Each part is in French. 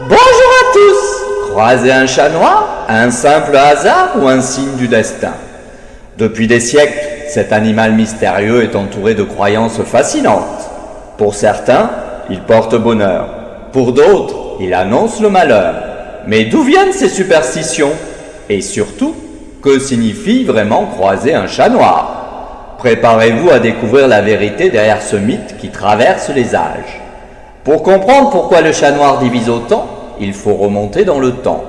Bonjour à tous! Croiser un chat noir, un simple hasard ou un signe du destin? Depuis des siècles, cet animal mystérieux est entouré de croyances fascinantes. Pour certains, il porte bonheur. Pour d'autres, il annonce le malheur. Mais d'où viennent ces superstitions? Et surtout, que signifie vraiment croiser un chat noir? Préparez-vous à découvrir la vérité derrière ce mythe qui traverse les âges. Pour comprendre pourquoi le chat noir divise autant, il faut remonter dans le temps.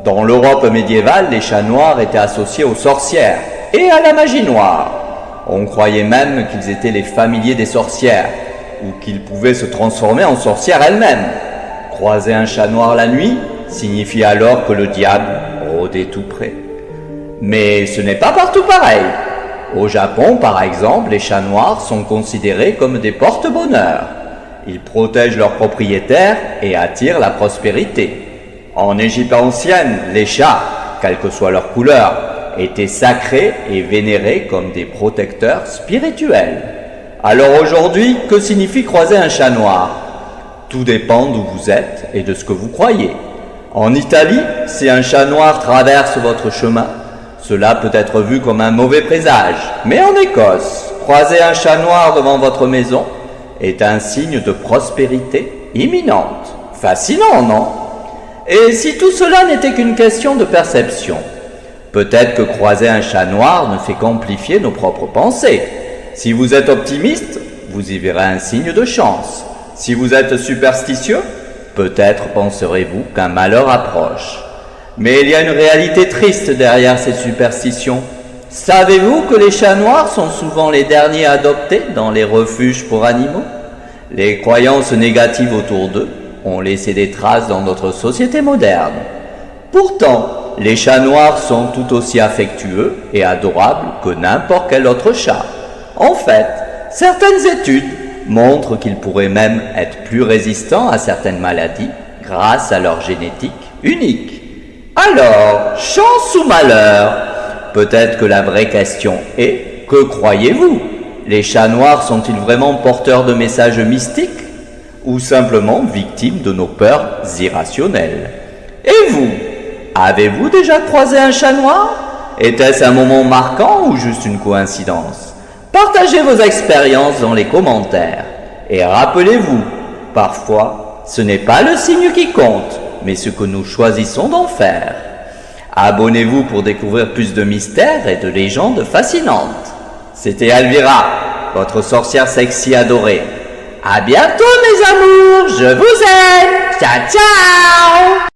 Dans l'Europe médiévale, les chats noirs étaient associés aux sorcières et à la magie noire. On croyait même qu'ils étaient les familiers des sorcières, ou qu'ils pouvaient se transformer en sorcières elles-mêmes. Croiser un chat noir la nuit signifie alors que le diable rôdait tout près. Mais ce n'est pas partout pareil. Au Japon, par exemple, les chats noirs sont considérés comme des porte-bonheur. Ils protègent leurs propriétaires et attirent la prospérité. En Égypte ancienne, les chats, quelle que soit leur couleur, étaient sacrés et vénérés comme des protecteurs spirituels. Alors aujourd'hui, que signifie croiser un chat noir? Tout dépend d'où vous êtes et de ce que vous croyez. En Italie, si un chat noir traverse votre chemin, cela peut être vu comme un mauvais présage. Mais en Écosse, croiser un chat noir devant votre maison est un signe de prospérité imminente. Fascinant, non? Et si tout cela n'était qu'une question de perception? Peut-être que croiser un chat noir ne fait qu'amplifier nos propres pensées. Si vous êtes optimiste, vous y verrez un signe de chance. Si vous êtes superstitieux, peut-être penserez-vous qu'un malheur approche. Mais il y a une réalité triste derrière ces superstitions. Savez-vous que les chats noirs sont souvent les derniers adoptés dans les refuges pour animaux? Les croyances négatives autour d'eux ont laissé des traces dans notre société moderne. Pourtant, les chats noirs sont tout aussi affectueux et adorables que n'importe quel autre chat. En fait, certaines études montrent qu'ils pourraient même être plus résistants à certaines maladies grâce à leur génétique unique. Alors, chance ou malheur? Peut-être que la vraie question est, que croyez-vous? Les chats noirs sont-ils vraiment porteurs de messages mystiques ou simplement victimes de nos peurs irrationnelles? Et vous? Avez-vous déjà croisé un chat noir? Était-ce un moment marquant ou juste une coïncidence? Partagez vos expériences dans les commentaires. Et rappelez-vous, parfois, ce n'est pas le signe qui compte, mais ce que nous choisissons d'en faire. Abonnez-vous pour découvrir plus de mystères et de légendes fascinantes. C'était Alvira, votre sorcière sexy adorée. À bientôt mes amours, je vous aime. Ciao ciao.